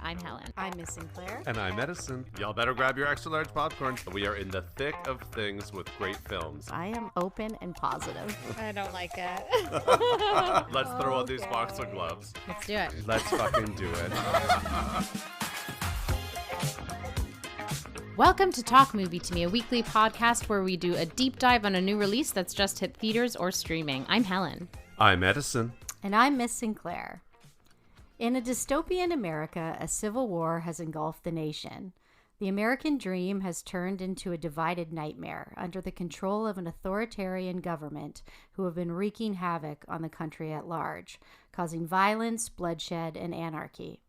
I'm Helen. I'm Miss Sinclair. And I'm Edison. Y'all better grab your extra large popcorn. We are in the thick of things with great films. I am open and positive. I don't like it. Let's throw on these boxing gloves. Let's do it. Let's fucking do it. Welcome to Talk Movie to Me, a weekly podcast where we do a deep dive on a new release that's just hit theaters or streaming. I'm Helen. I'm Edison. And I'm Miss Sinclair. In a dystopian America, a civil war has engulfed the nation. The American dream has turned into a divided nightmare under the control of an authoritarian government who have been wreaking havoc on the country at large, causing violence, bloodshed, and anarchy.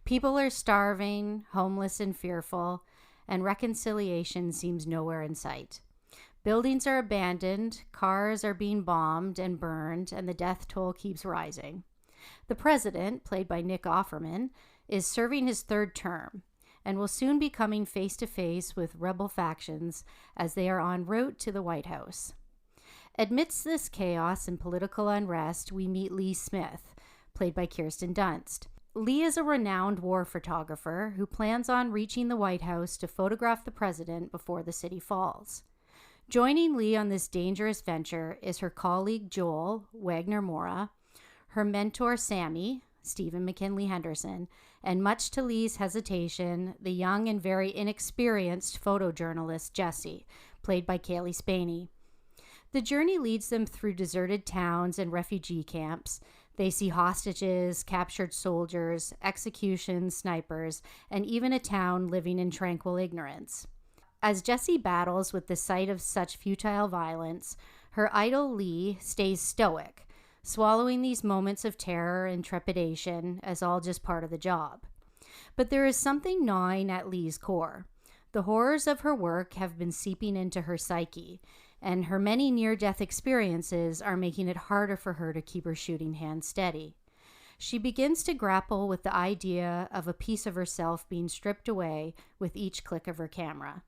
People are starving, homeless, and fearful, and reconciliation seems nowhere in sight. Buildings are abandoned, cars are being bombed and burned, and the death toll keeps rising. The president, played by Nick Offerman, is serving his third term and will soon be coming face-to-face with rebel factions as they are en route to the White House. Amidst this chaos and political unrest, we meet Lee Smith, played by Kirsten Dunst. Lee is a renowned war photographer who plans on reaching the White House to photograph the president before the city falls. Joining Lee on this dangerous venture is her colleague Joel Wagner Mora, her mentor Sammy, Stephen McKinley Henderson, and much to Lee's hesitation, the young and very inexperienced photojournalist Jesse, played by Kaylee Spaney. The journey leads them through deserted towns and refugee camps. They see hostages, captured soldiers, executions, snipers, and even a town living in tranquil ignorance. As Jessie battles with the sight of such futile violence, her idol Lee stays stoic, swallowing these moments of terror and trepidation as all just part of the job. But there is something gnawing at Lee's core. The horrors of her work have been seeping into her psyche, and her many near-death experiences are making it harder for her to keep her shooting hand steady. She begins to grapple with the idea of a piece of herself being stripped away with each click of her camera.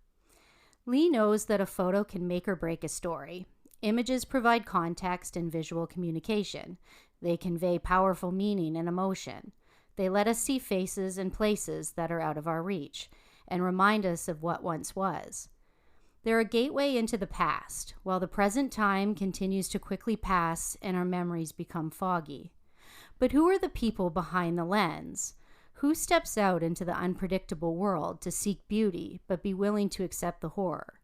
Lee knows that a photo can make or break a story. Images provide context and visual communication. They convey powerful meaning and emotion. They let us see faces and places that are out of our reach and remind us of what once was. They're a gateway into the past, while the present time continues to quickly pass and our memories become foggy. But who are the people behind the lens? Who steps out into the unpredictable world to seek beauty but be willing to accept the horror?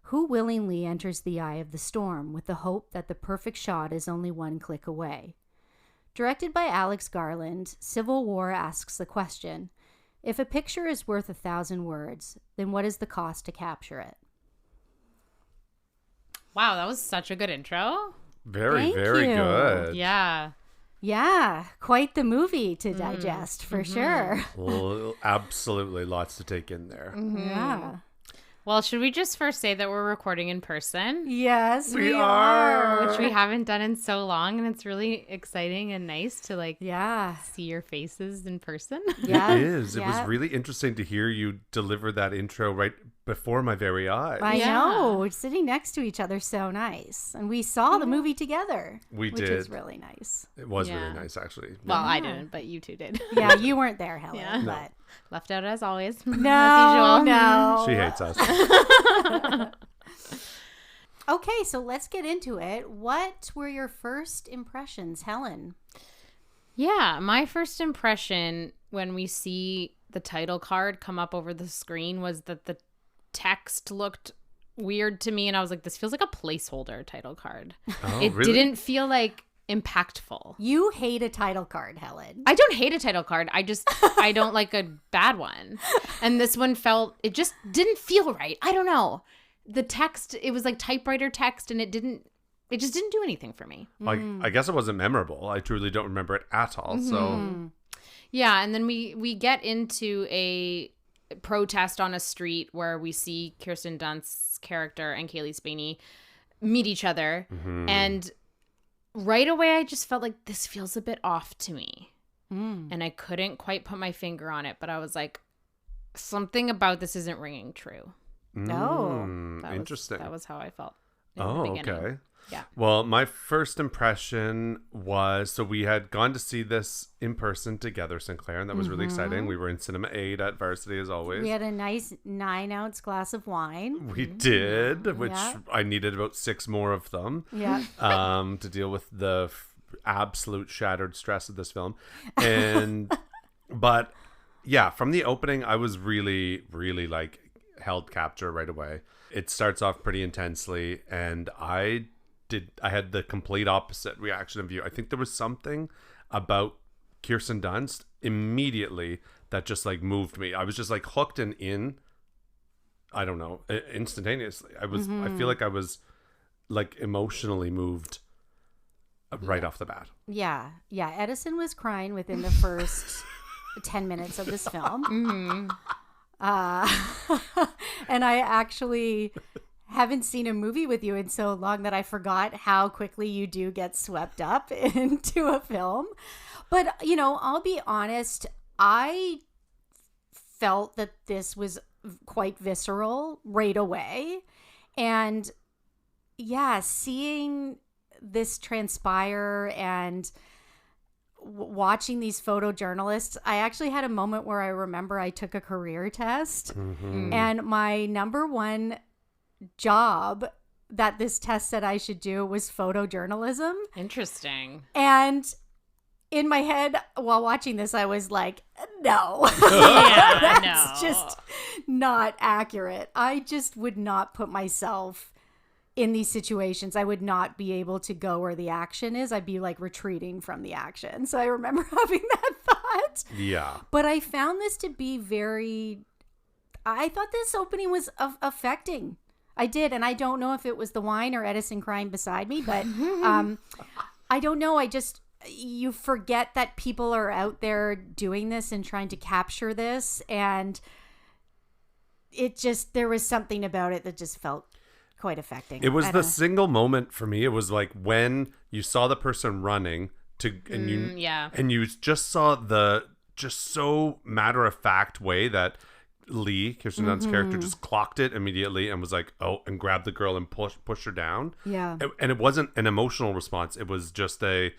Who willingly enters the eye of the storm with the hope that the perfect shot is only one click away? Directed by Alex Garland, Civil War asks the question, if a picture is worth 1,000 words, then what is the cost to capture it? Wow, that was such a good intro. Very, Thank very you. good. Yeah. Yeah, quite the movie to digest, for sure. Well, absolutely lots to take in there. Yeah. Well, should we just first say that we're recording in person? Yes, We are. Which we haven't done in so long, and it's really exciting and nice to Yeah. see your faces in person. Yeah. It is. It Yeah. was really interesting to hear you deliver that intro right before my very eyes. I Yeah. know. We're sitting next to each other, so nice. And we saw the movie together. We which did. is really nice. It was Yeah. really nice, actually. Well, I didn't, but you two did. Yeah, you weren't there, Helen. Yeah. But Left out as always. no, as usual. no. She hates us. Okay, so let's get into it. What were your first impressions, Helen? Yeah, my first impression when we see the title card come up over the screen was that the text looked weird to me, and I was like, this feels like a placeholder title card. Oh, It really? didn't feel like impactful. You hate a title card, Helen. I don't hate a title card. I don't like a bad one. And this one it just didn't feel right. I don't know. The text, it was like typewriter text, and it just didn't do anything for me. I guess it wasn't memorable. I truly don't remember it at all. So Yeah, and then we get into a protest on a street where we see Kirsten Dunst's character and Kaylee Spaney meet each other. And right away, I just felt like this feels a bit off to me. And I couldn't quite put my finger on it, but I was like, something about this isn't ringing true. No. That interesting. that was how I felt. in the beginning. Okay. Yeah. Well, my first impression was, so we had gone to see this in person together, Sinclair, and that was really exciting. We were in Cinema 8 at Varsity as always. We had a nice 9-ounce glass of wine. We did, which Yeah. I needed about 6 more of them Yeah. to deal with the absolute shattered stress of this film. And, but yeah, from the opening, I was really, really like held capture right away. It starts off pretty intensely, and I had the complete opposite reaction of you. I think there was something about Kirsten Dunst immediately that just like moved me. I was just like hooked and in. I don't know, instantaneously. I feel like I was like emotionally moved right off the bat. Yeah. Edison was crying within the first 10 minutes of this film. And I actually haven't seen a movie with you in so long that I forgot how quickly you do get swept up into a film. But, you know, I'll be honest, I felt that this was quite visceral right away. And yeah, seeing this transpire and watching these photojournalists, I actually had a moment where I remember I took a career test, and my number one job that this test said I should do was photojournalism. Interesting. And in my head while watching this, I was like, no, Yeah, that's no. just not accurate. I just would not put myself in these situations. I would not be able to go where the action is. I'd be like retreating from the action. So I remember having that thought. Yeah. But I found this to be I thought this opening was affecting. I did. And I don't know if it was the wine or Edison crying beside me, but I don't know. You forget that people are out there doing this and trying to capture this. And there was something about it that just felt quite affecting. It was the single moment for me. It was like when you saw the person running and you just saw the just so matter of fact way that Lee, Kirsten Dunst's character, just clocked it immediately and was like, oh, and grabbed the girl and pushed her down. Yeah. And it wasn't an emotional response. It was just a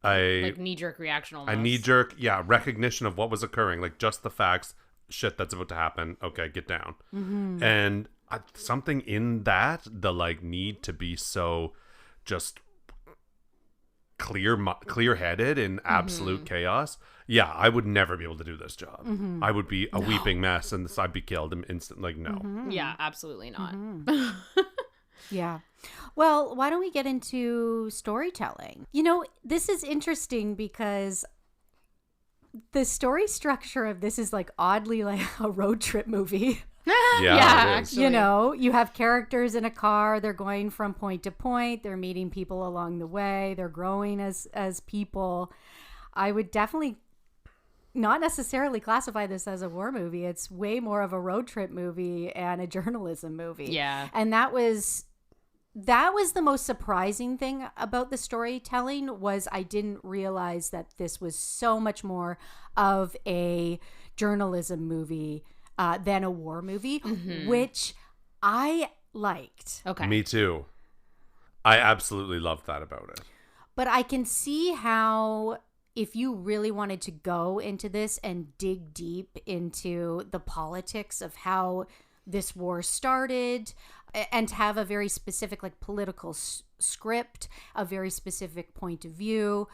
like knee-jerk reaction almost. A knee-jerk, recognition of what was occurring. Like just the facts. Shit, that's about to happen. Okay, get down. And something in that, the like need to be so just clear-headed in absolute chaos. Yeah, I would never be able to do this job. I would be a weeping mess, and I'd be killed instant. Like no. Yeah, absolutely not. Yeah. Well, why don't we get into storytelling? You know, this is interesting because the story structure of this is like oddly like a road trip movie. Yeah, actually. You know, you have characters in a car, they're going from point to point, they're meeting people along the way, they're growing as people. I would definitely not necessarily classify this as a war movie. It's way more of a road trip movie and a journalism movie. Yeah. And that was the most surprising thing about the storytelling was I didn't realize that this was so much more of a journalism movie than a war movie, which I liked. Okay. Me too. I absolutely loved that about it. But I can see how if you really wanted to go into this and dig deep into the politics of how this war started and have a very specific like political script, a very specific point of view,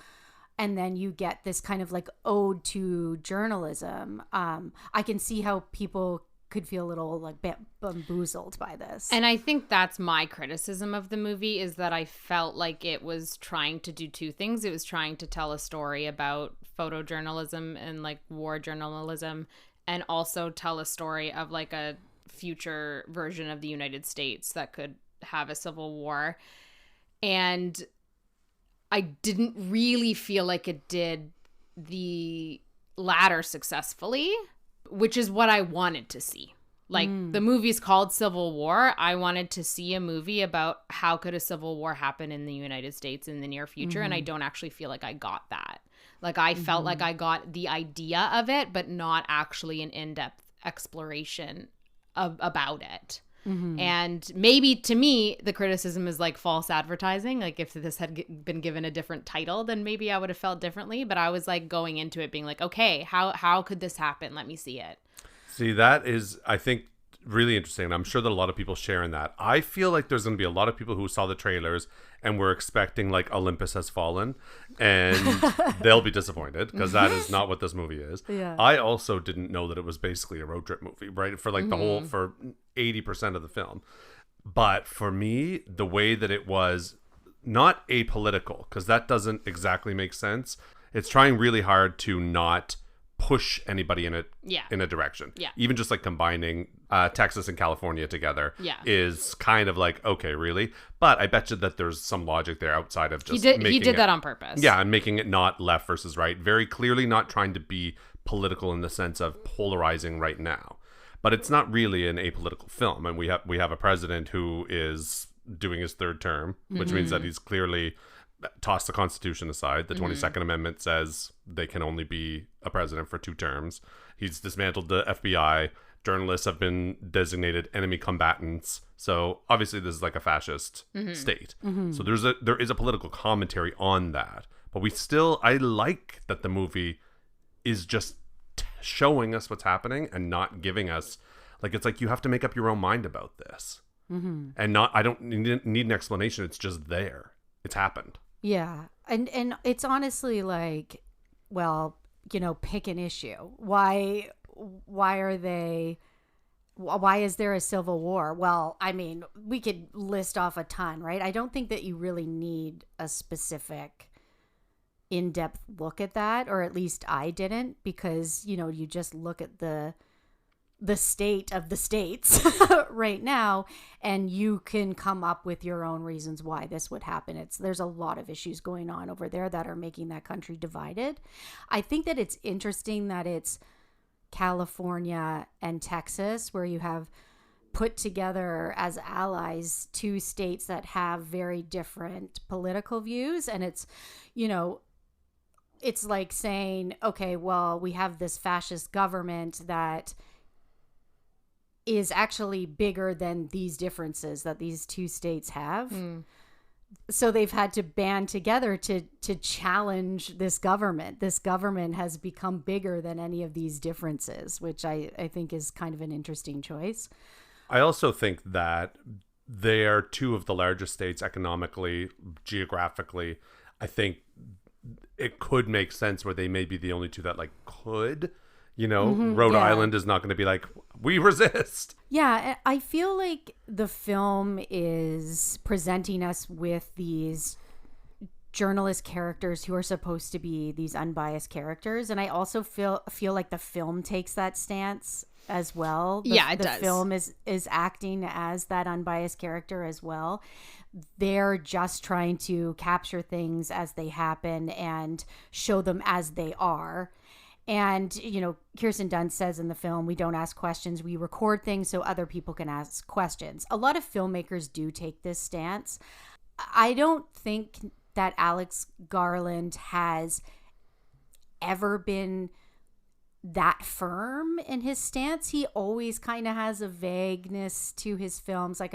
and then you get this kind of like ode to journalism, I can see how people could feel a little like bamboozled by this. And I think that's my criticism of the movie is that I felt like it was trying to do two things. It was trying to tell a story about photojournalism and like war journalism, and also tell a story of like a future version of the United States that could have a civil war. And I didn't really feel like it did the latter successfully, which is what I wanted to see. Like the movie's called Civil War. I wanted to see a movie about how could a civil war happen in the United States in the near future. And I don't actually feel like I got that. Like I felt like I got the idea of it, but not actually an in-depth exploration about it. And maybe to me, the criticism is like false advertising. Like if this had been given a different title, then maybe I would have felt differently. But I was like going into it being like, okay, how could this happen? Let me see it. See, that is, I think, really interesting. And I'm sure that a lot of people share in that. I feel like there's going to be a lot of people who saw the trailers and were expecting like Olympus Has Fallen, and they'll be disappointed because that is not what this movie is. Yeah. I also didn't know that it was basically a road trip movie, right? For like the whole, for 80% of the film. But for me, the way that it was not apolitical, because that doesn't exactly make sense. It's trying really hard to not push anybody in a direction. Yeah. Even just like combining Texas and California together is kind of like, okay, really? But I bet you that there's some logic there outside of just he did that on purpose. Yeah, and making it not left versus right. Very clearly not trying to be political in the sense of polarizing right now. But it's not really an apolitical film. And we have a president who is doing his third term, which means that he's clearly tossed the Constitution aside. The 22nd Amendment says they can only be a president for 2 terms. He's dismantled the FBI. Journalists have been designated enemy combatants. So obviously this is like a fascist state. So there is a political commentary on that. But I like that the movie is just showing us what's happening and not giving us, like, it's like you have to make up your own mind about this. And I don't need an explanation. It's just there. It's happened. Yeah. And it's honestly like, well, pick an issue. Why is there a civil war? Well, I mean, we could list off a ton, right? I don't think that you really need a specific in-depth look at that, or at least I didn't, because, you just look at the state of the states right now, and you can come up with your own reasons why this would happen. There's a lot of issues going on over there that are making that country divided. I think that it's interesting that it's California and Texas, where you have put together as allies 2 states that have very different political views. And it's, it's like saying, okay, well, we have this fascist government that is actually bigger than these differences that these 2 states have. So they've had to band together to challenge this government. This government has become bigger than any of these differences, which I think is kind of an interesting choice. I also think that they are 2 of the largest states economically, geographically. I think it could make sense where they may be the only 2 that like could. Rhode Island is not going to be like, we resist. Yeah, I feel like the film is presenting us with these journalist characters who are supposed to be these unbiased characters. And I also feel like the film takes that stance as well. It does. The film is acting as that unbiased character as well. They're just trying to capture things as they happen and show them as they are. And, Kirsten Dunst says in the film, we don't ask questions, we record things so other people can ask questions. A lot of filmmakers do take this stance. I don't think that Alex Garland has ever been that firm in his stance. He always kind of has a vagueness to his films. Like,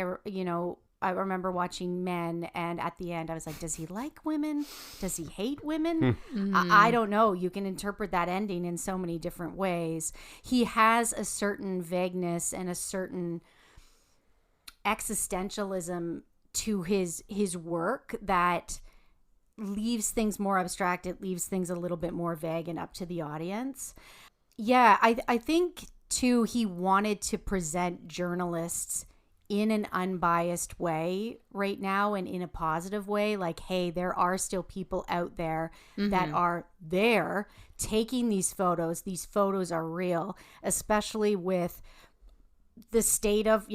I remember watching Men, and at the end I was like, does he like women? Does he hate women? I don't know. You can interpret that ending in so many different ways. He has a certain vagueness and a certain existentialism to his work that leaves things more abstract. It leaves things a little bit more vague and up to the audience. Yeah, I think too, he wanted to present journalists in an unbiased way right now, and in a positive way. Like, hey, there are still people out there that are there taking these photos. These photos are real, especially with the state of,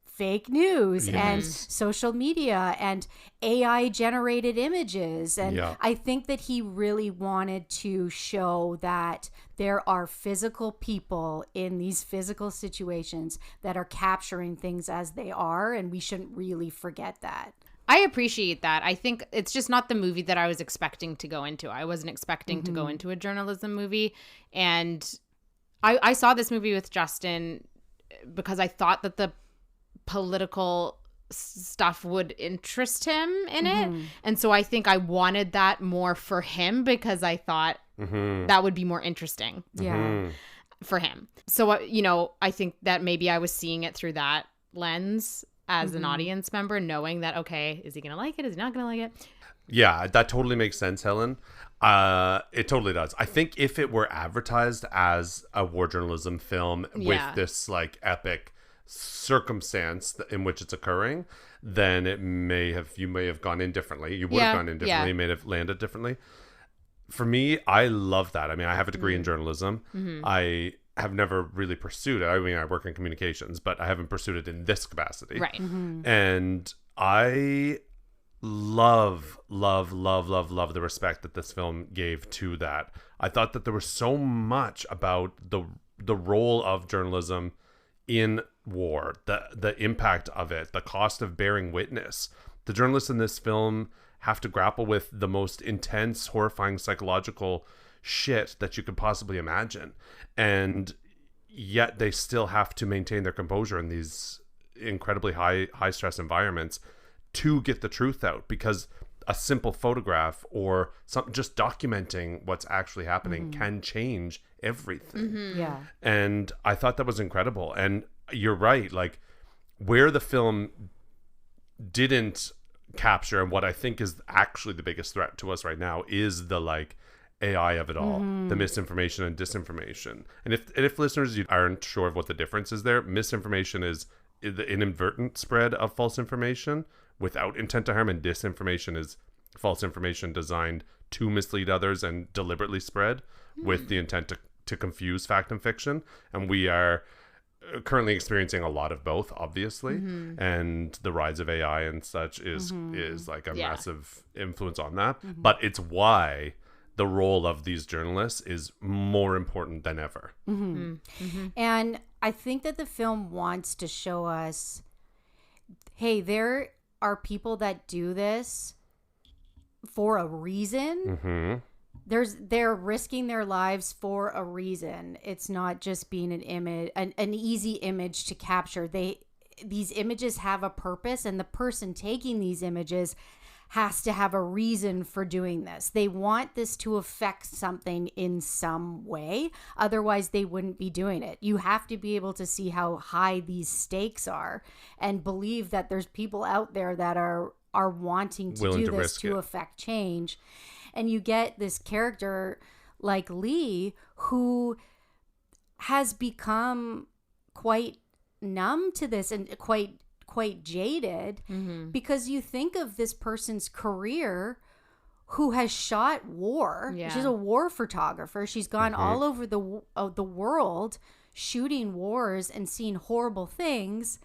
fake news and social media and AI generated images. And I think that he really wanted to show that there are physical people in these physical situations that are capturing things as they are, and we shouldn't really forget that. I appreciate that. I think it's just not the movie that I was expecting to go into. I wasn't expecting to go into a journalism movie. And I saw this movie with Justin because I thought that the political stuff would interest him in it. And so I think I wanted that more for him because I thought that would be more interesting for him. So, you know, I think that maybe I was seeing it through that lens as an audience member, knowing that, okay, is he going to like it? Is he not going to like it? Yeah, that totally makes sense, Helen. It totally does. I think if it were advertised as a war journalism film with this like epic circumstance in which it's occurring, then you may have gone in differently. You would have gone in differently, may have landed differently. For me, I love that. I mean, I have a degree in journalism. I have never really pursued it. I mean, I work in communications, but I haven't pursued it in this capacity. Right. And I love the respect that this film gave to that. I thought that there was so much about the role of journalism in war, the impact of it, the cost of bearing witness. The journalists in this film have to grapple with the most intense, horrifying psychological shit that you could possibly imagine, and yet they still have to maintain their composure in these incredibly high stress environments to get the truth out, because a simple photograph or just documenting what's actually happening can change everything. Yeah. And I thought that was incredible. And you're right, like where the film didn't capture, and what I think is actually the biggest threat to us right now, is the like AI of it all, the misinformation and disinformation. And if listeners, you aren't sure of what the difference is there, misinformation is the inadvertent spread of false information without intent to harm, and disinformation is false information designed to mislead others and deliberately spread with the intent to confuse fact and fiction. And we are currently experiencing a lot of both, obviously, and the rise of AI and such is like a massive influence on that. But it's why the role of these journalists is more important than ever. And I think that the film wants to show us, hey, there are people that do this for a reason. They're risking their lives for a reason. It's not just being an image, an easy image to capture. These images have a purpose, and the person taking these images has to have a reason for doing this. They want this to affect something in some way. Otherwise, they wouldn't be doing it. You have to be able to see how high these stakes are and believe that there's people out there that are wanting to do this to affect change. And you get this character like Lee, who has become quite numb to this and quite jaded, because you think of this person's career who has shot war. She's a war photographer. She's gone all over the world shooting wars and seeing horrible things,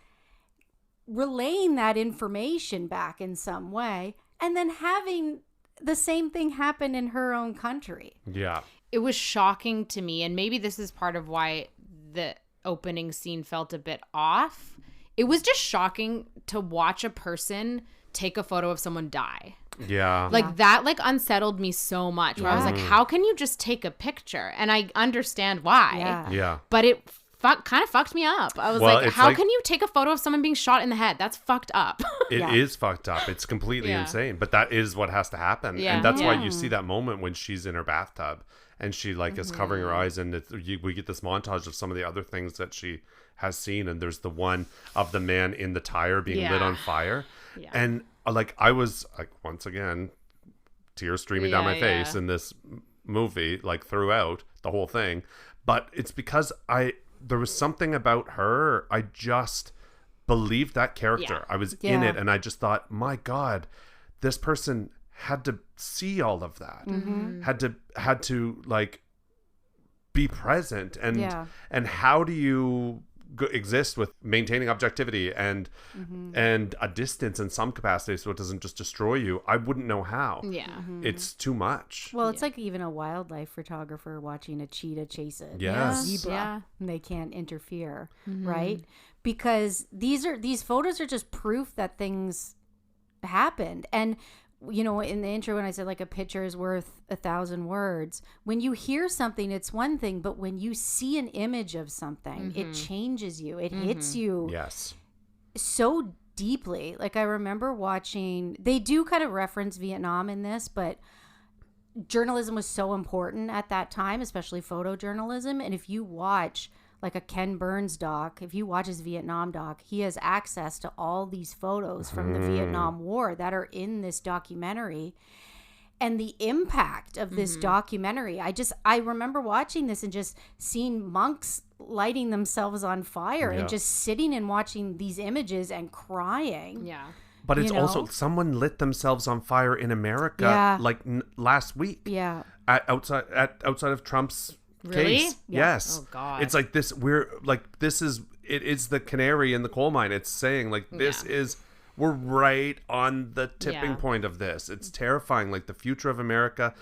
relaying that information back in some way, and then having the same thing happen in her own country. Yeah. It was shocking to me, and maybe this is part of why the opening scene felt a bit off. It was just shocking to watch a person take a photo of someone die. Yeah. Like that like unsettled me so much, where I was like, how can you just take a picture? And I understand why. Yeah. But it kind of fucked me up. I was like, how can you take a photo of someone being shot in the head? That's fucked up. It is fucked up. It's completely insane. But that is what has to happen. Yeah. And that's why you see that moment when she's in her bathtub and she like is covering her eyes, and we get this montage of some of the other things that she has seen. And there's the one of the man in the tire being lit on fire. Yeah. And like I was like, once again, tears streaming down my face in this movie, like throughout the whole thing. But it's because there was something about her. I just believed that character. I was in it, and I just thought, my God, this person had to see all of that. Had to like be present, and how do you exist with maintaining objectivity and a distance in some capacity so it doesn't just destroy you? I wouldn't know how. It's too much. Well, it's like even a wildlife photographer watching a cheetah chase a zebra, and they can't interfere, right? Because these photos are just proof that things happened. And you know, in the intro when I said like a picture is worth 1,000 words, when you hear something, it's one thing, but when you see an image of something, it changes you. It hits you so deeply. Like, I remember watching, they do kind of reference Vietnam in this, but journalism was so important at that time, especially photojournalism. And if you watch like a Ken Burns doc, if you watch his Vietnam doc, he has access to all these photos from the Vietnam War that are in this documentary. And the impact of this documentary, I remember watching this and just seeing monks lighting themselves on fire and just sitting and watching these images and crying. Yeah. But it's You know? also someone lit themselves on fire in America like last week. Yeah. Outside of Trump's Really? case. Yeah. Yes. Oh, God. It's like this. It is the canary in the coal mine. It's saying like this is. We're right on the tipping point of this. It's terrifying. Like the future of America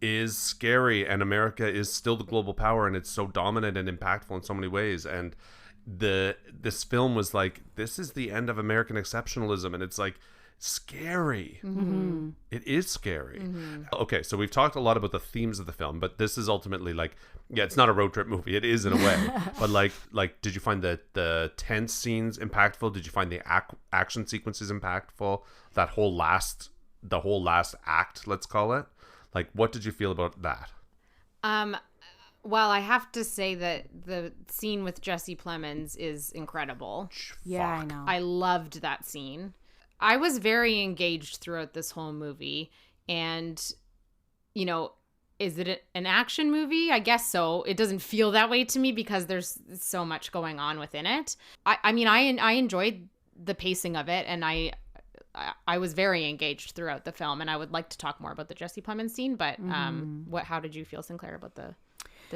is scary, and America is still the global power, and it's so dominant and impactful in so many ways. And this film was like, this is the end of American exceptionalism, and it's like scary. It is scary. Okay, so we've talked a lot about the themes of the film, but this is ultimately like, it's not a road trip movie. It is in a way, but like, did you find the tense scenes impactful? Did you find the action sequences impactful? The whole last act, let's call it. Like, what did you feel about that? Well, I have to say that the scene with Jesse Plemons is incredible. Yeah, I know. I loved that scene. I was very engaged throughout this whole movie. And, you know, is it an action movie? I guess so. It doesn't feel that way to me because there's so much going on within it. I mean, I enjoyed the pacing of it, and I was very engaged throughout the film. And I would like to talk more about the Jesse Plemons scene. But how did you feel, Sinclair, about the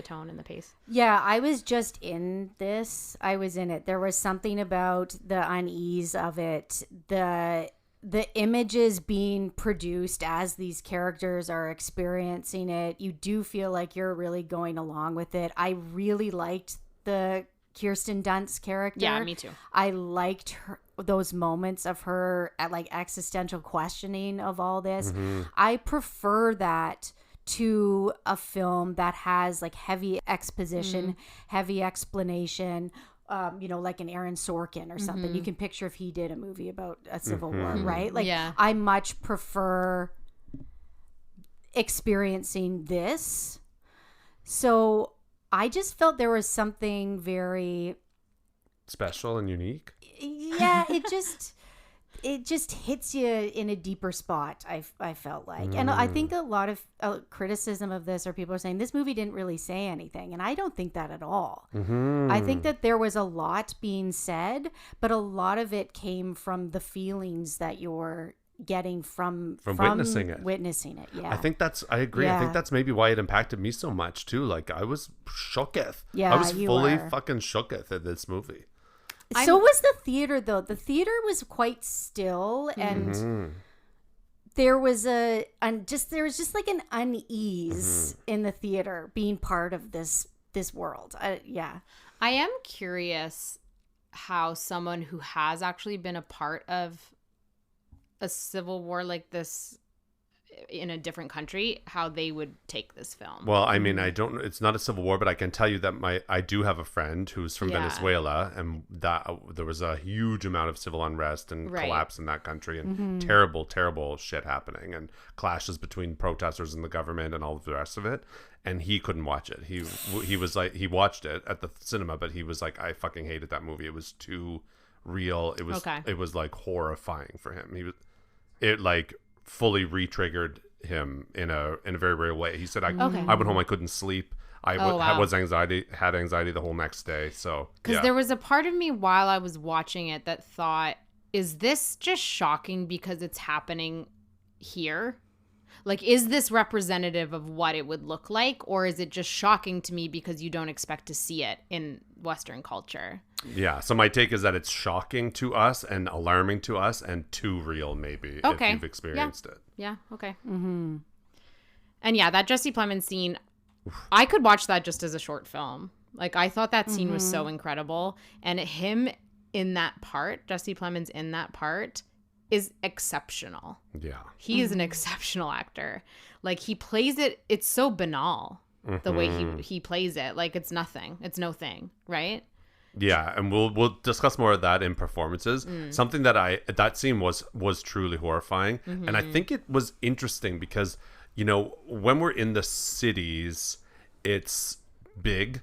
tone and the pace? Yeah, I was just in this. I was in it. There was something about the unease of it, the images being produced as these characters are experiencing it. You do feel like you're really going along with it. I really liked the Kirsten Dunst character. Yeah, me too. I liked those moments of her at like existential questioning of all this. I prefer that to a film that has like heavy exposition, heavy explanation, like an Aaron Sorkin or something. You can picture if he did a movie about a civil war, right? Like, I much prefer experiencing this. So I just felt there was something very special and unique. Yeah, it just hits you in a deeper spot, I felt like. And I think a lot of criticism of this, or people are saying this movie didn't really say anything, and I don't think that at all. I think that there was a lot being said, but a lot of it came from the feelings that you're getting from witnessing it. Yeah, I agree. I think that's maybe why it impacted me so much too. Like, I was shooketh. Yeah, I was fully fucking shooketh at this movie. So was the theater, though. The theater was quite still, and there was just like an unease in the theater being part of this world. Yeah, I am curious how someone who has actually been a part of a civil war like this in a different country, how they would take this film. Well, I mean, it's not a civil war, but I can tell you that I do have a friend who's from Venezuela, and that there was a huge amount of civil unrest and collapse in that country, and terrible, terrible shit happening, and clashes between protesters and the government and all of the rest of it. And he couldn't watch it. He was like, he watched it at the cinema, but he was like, I fucking hated that movie. It was too real. It was like horrifying for him. It like fully re-triggered him in a very real way. He said, I went home, I couldn't sleep. I had anxiety the whole next day. So because there was a part of me while I was watching it that thought, is this just shocking because it's happening here? Like, is this representative of what it would look like, or is it just shocking to me because you don't expect to see it in Western culture? Yeah, so my take is that it's shocking to us and alarming to us and too real, maybe, if you've experienced it. Yeah, okay. And yeah, that Jesse Plemons scene, I could watch that just as a short film. Like, I thought that scene was so incredible. And him in that part, Jesse Plemons in that part, is exceptional. Yeah. He is an exceptional actor. Like, he plays it, it's so banal, the way he plays it. Like, it's nothing. It's no thing, right? Yeah, and we'll discuss more of that in performances. Something that scene was truly horrifying, and I think it was interesting because, you know, when we're in the cities, it's big,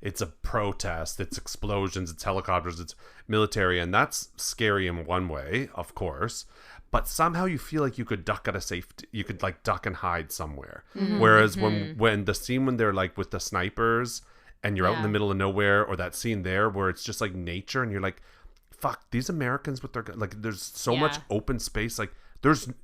it's a protest, it's explosions, it's helicopters, it's military, and that's scary in one way, of course. But somehow you feel like you could duck at a safety, you could like duck and hide somewhere. Whereas when the scene when they're like with the snipers and you're out in the middle of nowhere, or that scene there where it's just like nature and you're like, fuck, these Americans with their like, there's so much open space, like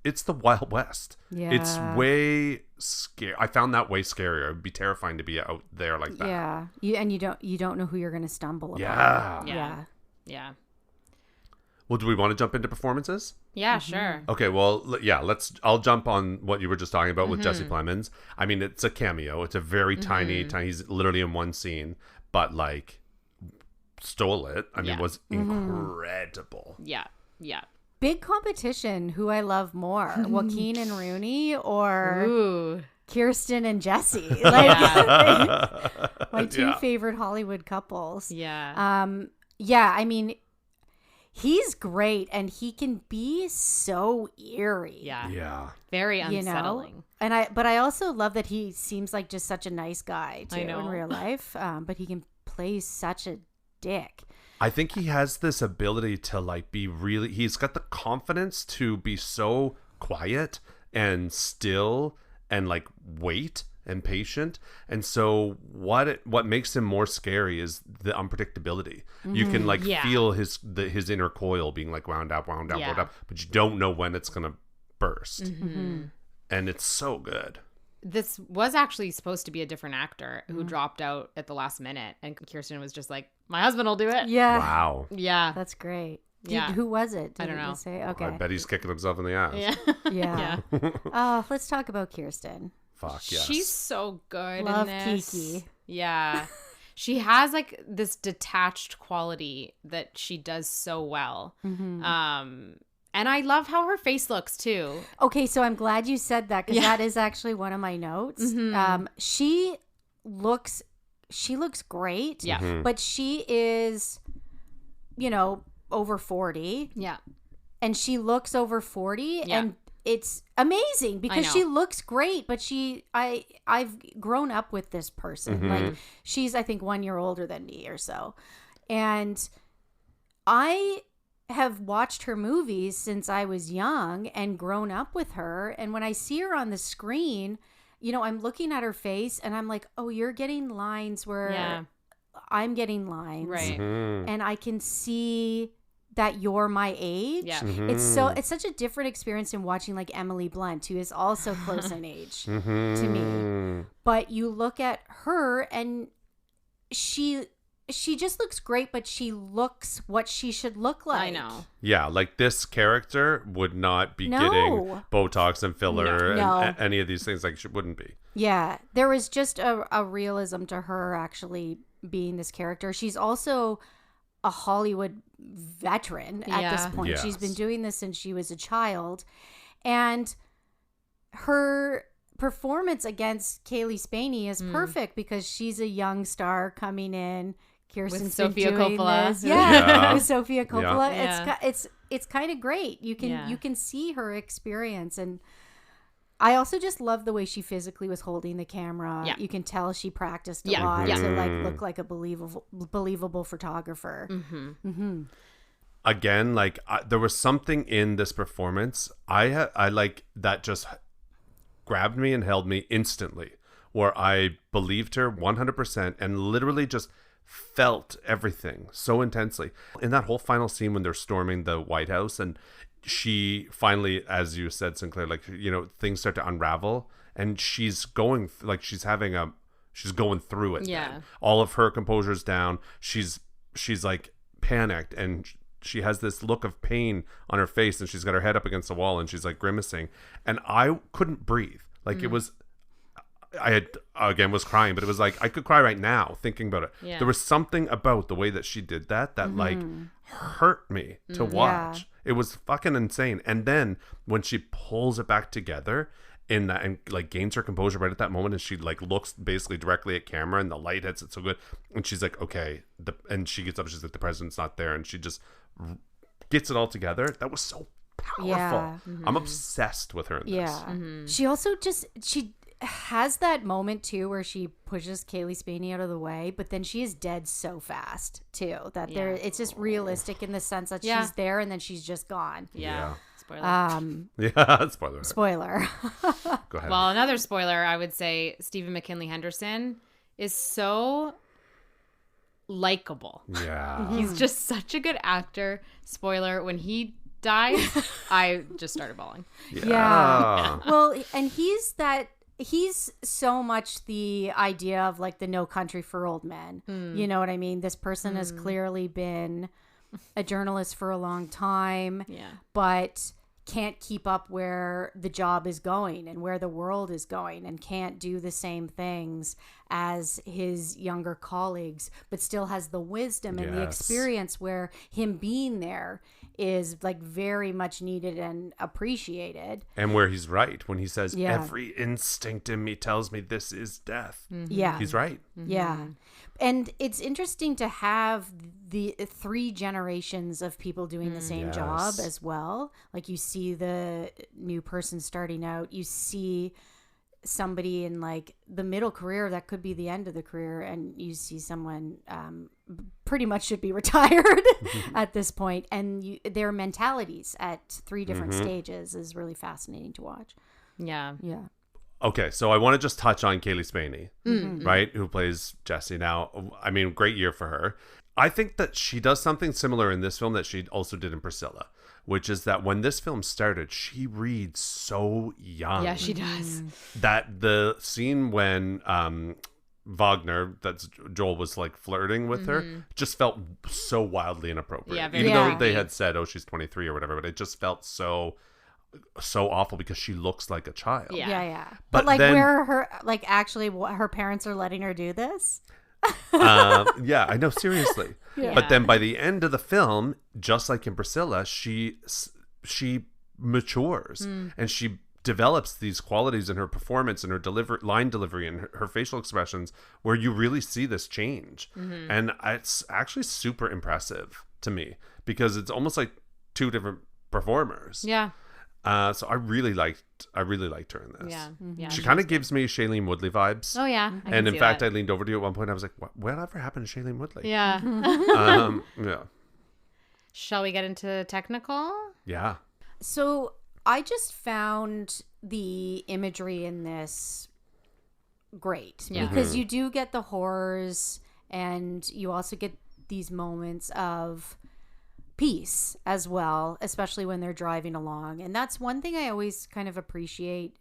it's the Wild West. It's way scary. I found that way scarier. It would be terrifying to be out there like that. You don't know who you're going to stumble upon. Yeah. Well, do we want to jump into performances? Yeah, sure. Okay, well, I'll jump on what you were just talking about with Jesse Plemons. I mean, it's a cameo. It's a very tiny, he's literally in one scene, but like stole it. I mean, was incredible. Yeah. Big competition. Who I love more, Joaquin and Rooney, or Kirsten and Jesse? Like my two favorite Hollywood couples. Yeah. I mean, he's great, and he can be so eerie. Yeah. Very unsettling. You know? But I also love that he seems like just such a nice guy too in real life. But he can play such a dick. I think he has this ability to like be really, he's got the confidence to be so quiet and still and like wait and patient. And so what makes him more scary is the unpredictability. You can like feel his inner coil being like wound up, wound up, but you don't know when it's gonna burst. And it's so good. This was actually supposed to be a different actor who dropped out at the last minute, and Kirsten was just like, my husband will do it. Yeah. Wow. Yeah. That's great. Yeah. Who was it? I don't know. Say? Okay. I bet he's kicking himself in the ass. Yeah. Let's talk about Kirsten. Fuck yes. She's so good Love in this. Kiki. Yeah. She has like this detached quality that she does so well. And I love how her face looks too. Okay, so I'm glad you said that, because that is actually one of my notes. She looks great. Yeah. But she is, over 40. Yeah. And she looks over 40, and it's amazing because she looks great, but I've grown up with this person. Like, she's, I think, 1 year older than me or so. And I have watched her movies since I was young and grown up with her. And when I see her on the screen, I'm looking at her face and I'm like, oh, you're getting lines where I'm getting lines. Right. And I can see that you're my age. Yeah. It's such a different experience than watching like Emily Blunt, who is also close in age to me. But you look at her and she just looks great, but she looks what she should look like. I know. Yeah, like this character would not be getting Botox and filler and any of these things. Like, she wouldn't be. Yeah, there was just a realism to her actually being this character. She's also a Hollywood veteran at this point. Yes. She's been doing this since she was a child. And her performance against Kaylee Spaney is perfect because she's a young star coming in. Kirsten's with Sofia Coppola. This. Yeah, with Sofia Coppola. Yeah. It's kind of great. You can see her experience, and I also just love the way she physically was holding the camera. Yeah. You can tell she practiced a lot to like look like a believable photographer. Again, like there was something in this performance I like that just grabbed me and held me instantly, where I believed her 100% and literally just felt everything so intensely. In that whole final scene when they're storming the White House and she finally, as you said, Sinclair, like, things start to unravel and she's going she's going through it. Yeah. Then. All of her composure's down. She's like panicked and she has this look of pain on her face and she's got her head up against the wall and she's like grimacing. And I couldn't breathe. Like it was, I was crying, but it was like, I could cry right now thinking about it. Yeah. There was something about the way that she did that like hurt me to watch. Yeah. It was fucking insane. And then when she pulls it back together in that and like gains her composure right at that moment and she like looks basically directly at camera and the light hits it so good and she's like, okay, and she gets up, she's like, the president's not there, and she just gets it all together. That was so powerful. Yeah. I'm obsessed with her in this. Yeah. She also she has that moment too where she pushes Kaylee Spaney out of the way, but then she is dead so fast too that it's just realistic in the sense that she's there and then she's just gone. Yeah. Spoiler. Yeah, spoiler. Spoiler. Go ahead. Well, another spoiler, I would say Stephen McKinley Henderson is so likable. Yeah. He's just such a good actor. Spoiler, when he died, I just started bawling. Yeah. Well, and he's so much the idea of like the No Country for Old Men. You know what I mean? This person has clearly been a journalist for a long time, but can't keep up where the job is going and where the world is going, and can't do the same things as his younger colleagues, but still has the wisdom and the experience where him being there is like very much needed and appreciated. And where he's right when he says, every instinct in me tells me this is death. Yeah. He's right. Yeah. And it's interesting to have the 3 generations of people doing the same job as well. Like you see the new person starting out, you see somebody in like the middle career that could be the end of the career, and you see someone pretty much should be retired at this point, and their mentalities at 3 different stages is really fascinating to watch. Yeah. Okay, so I want to just touch on Kaylee Spaney, right, who plays Jessie. Now, I mean, great year for her. I think that she does something similar in this film that she also did in Priscilla, which is that when this film started, she reads so young. Yeah, she does. That the scene when Wagner, that's Joel, was like flirting with her, just felt so wildly inappropriate. Yeah, very Even though creepy. they had said, oh, she's 23 or whatever, but it just felt so awful because she looks like a child. Yeah. But But like then- where her like actually her parents are letting her do this. Yeah, I know, seriously. Yeah. But then by the end of the film, just like in Priscilla, she matures and she develops these qualities in her performance and her line delivery and her facial expressions where you really see this change. And it's actually super impressive to me because it's almost like 2 different performers. Yeah. So I really liked her in this. Yeah. She kind of gives me Shailene Woodley vibes. Oh, yeah. I And can in see fact, that. I leaned over to you at one point. I was like, whatever happened to Shailene Woodley? Yeah. Yeah. Shall we get into technical? Yeah. So I just found the imagery in this great because you do get the horrors and you also get these moments of peace as well, especially when they're driving along. And that's one thing I always kind of appreciate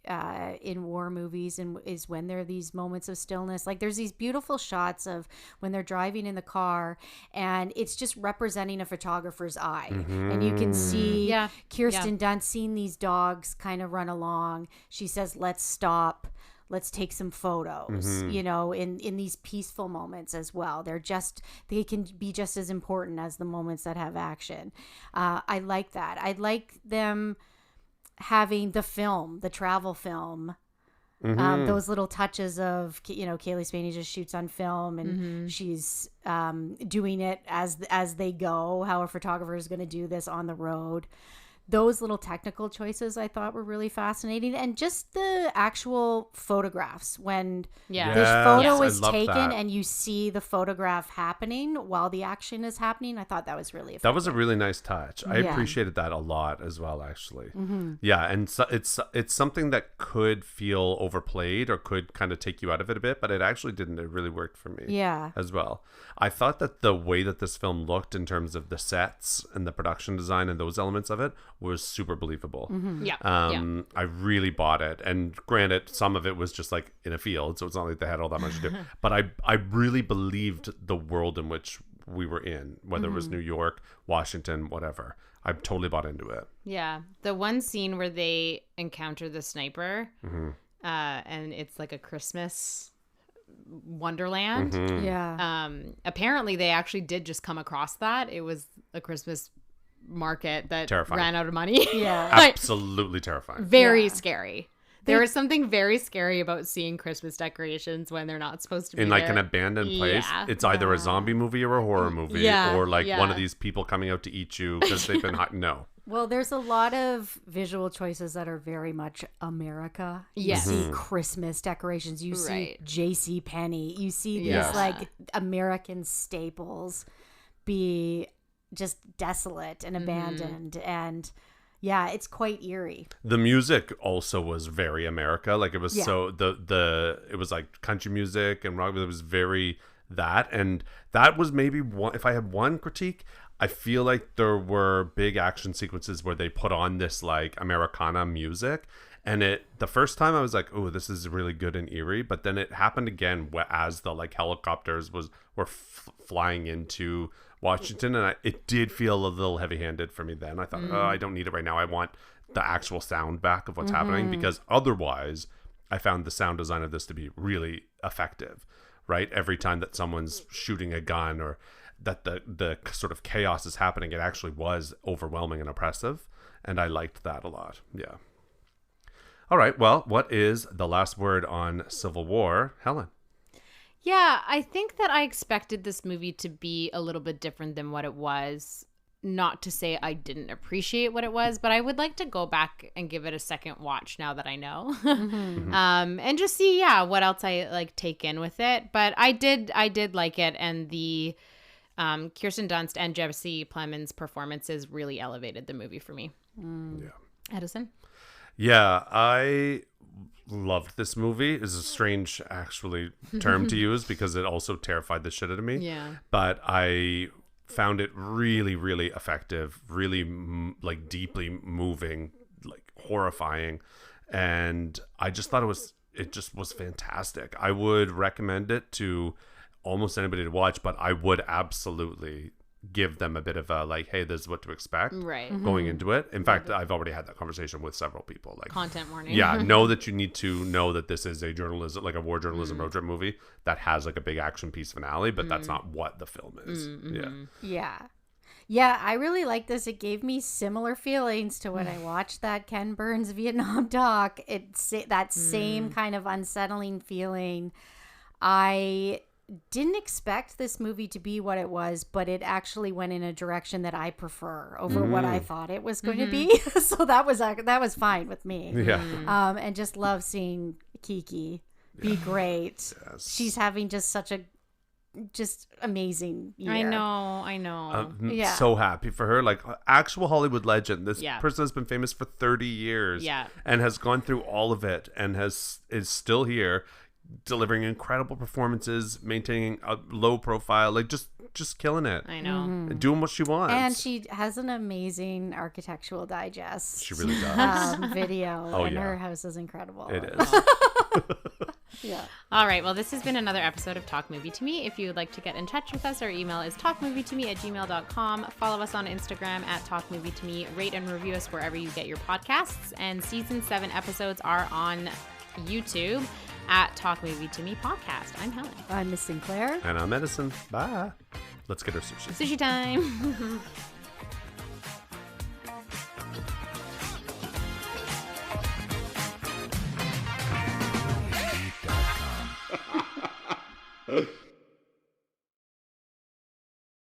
in war movies, and is when there are these moments of stillness. Like there's these beautiful shots of when they're driving in the car and it's just representing a photographer's eye. And you can see Kirsten Dunst seeing these dogs kind of run along. She says, let's stop. Let's take some photos, you know, in these peaceful moments as well. They can be just as important as the moments that have action. I like that. I like them having the travel film, those little touches of, you know, Kaylee Spaney just shoots on film and she's doing it as they go, how a photographer is going to do this on the road. Those little technical choices I thought were really fascinating, and just the actual photographs when this photo is taken and you see the photograph happening while the action is happening. I thought that was really effective. That was a really nice touch. I appreciated that a lot as well, actually. Yeah, and so it's something that could feel overplayed or could kind of take you out of it a bit, but it actually didn't. It really worked for me. Yeah. As well. I thought that the way that this film looked in terms of the sets and the production design and those elements of it was super believable. Yeah. I really bought it. And granted, some of it was just like in a field, so it's not like they had all that much to do. But I really believed the world in which we were in, whether it was New York, Washington, whatever. I totally bought into it. Yeah. The one scene where they encounter the sniper, and it's like a Christmas wonderland. Yeah. Apparently they actually did just come across that. It was a Christmas market that Terrifying. ran out of money. Yeah. Like, Absolutely terrifying. very scary. There is something very scary about seeing Christmas decorations when they're not supposed to be in like there. an abandoned place. Yeah. It's either a zombie movie or a horror movie, Yeah, or like yeah. one of these people coming out to eat you because they've been hot. No. Well, there's a lot of visual choices that are very much America. Yes. You see Christmas decorations. You see Right. J.C. Penney. You see these Yes. like American staples be just desolate and abandoned. And yeah, it's quite eerie. The music also was very America. Like it was Yeah. so it was like country music and rock. It was very that, and that was maybe one. If I had one critique, I feel like there were big action sequences where they put on this like Americana music, and the first time I was like, oh, this is really good and eerie, but then it happened again as the like helicopters were flying into Washington, and it did feel a little heavy-handed for me then. I thought, oh, I don't need it right now. I want the actual sound back of what's happening, because otherwise I found the sound design of this to be really effective, right? Every time that someone's shooting a gun or that the sort of chaos is happening, it actually was overwhelming and oppressive, and I liked that a lot. Yeah. All right, well, what is the last word on Civil War, Helen? Yeah, I think that I expected this movie to be a little bit different than what it was. Not to say I didn't appreciate what it was, but I would like to go back and give it a second watch now that I know. And just see, what else I like take in with it. But I did like it, and the Kirsten Dunst and Jesse Plemons' performances really elevated the movie for me. Yeah. Edison? Yeah, I loved this movie. Is a strange actually term to use because it also terrified the shit out of me. Yeah. But I found it really, really effective, really like deeply moving, like horrifying, and I just thought it just was fantastic. I would recommend it to almost anybody to watch, but I would absolutely give them a bit of a like, hey, this is what to expect going into it. In fact, I've already had that conversation with several people. Like, Content warning. yeah, know that you need to know that this is a journalism, like a war journalism road trip movie that has like a big action piece finale, but that's not what the film is. Yeah, I really like this. It gave me similar feelings to when I watched that Ken Burns Vietnam doc. It's that same kind of unsettling feeling. I didn't expect this movie to be what it was, but it actually went in a direction that I prefer over what I thought it was going to be. So that was fine with me. Yeah. And just love seeing Kiki be great. Yes. She's having just such a amazing year. I know. Yeah. So happy for her. Like actual Hollywood legend. This Yeah. person has been famous for 30 years Yeah. and has gone through all of it and is still here, delivering incredible performances, maintaining a low profile, like just killing it. I know. And doing what she wants. And she has an amazing Architectural Digest She really does. video. Oh, and yeah. her house is incredible. It is. Yeah. All right. Well, this has been another episode of Talk Movie to Me. If you would like to get in touch with us, our email is talkmovietome@gmail.com. Follow us on Instagram @talkmovietome. Rate and review us wherever you get your podcasts. And season 7 episodes are on YouTube @Talk Movie to Me podcast. I'm Helen. I'm Miss Sinclair. And I'm Edison. Bye. Let's get her sushi. Sushi time. .com.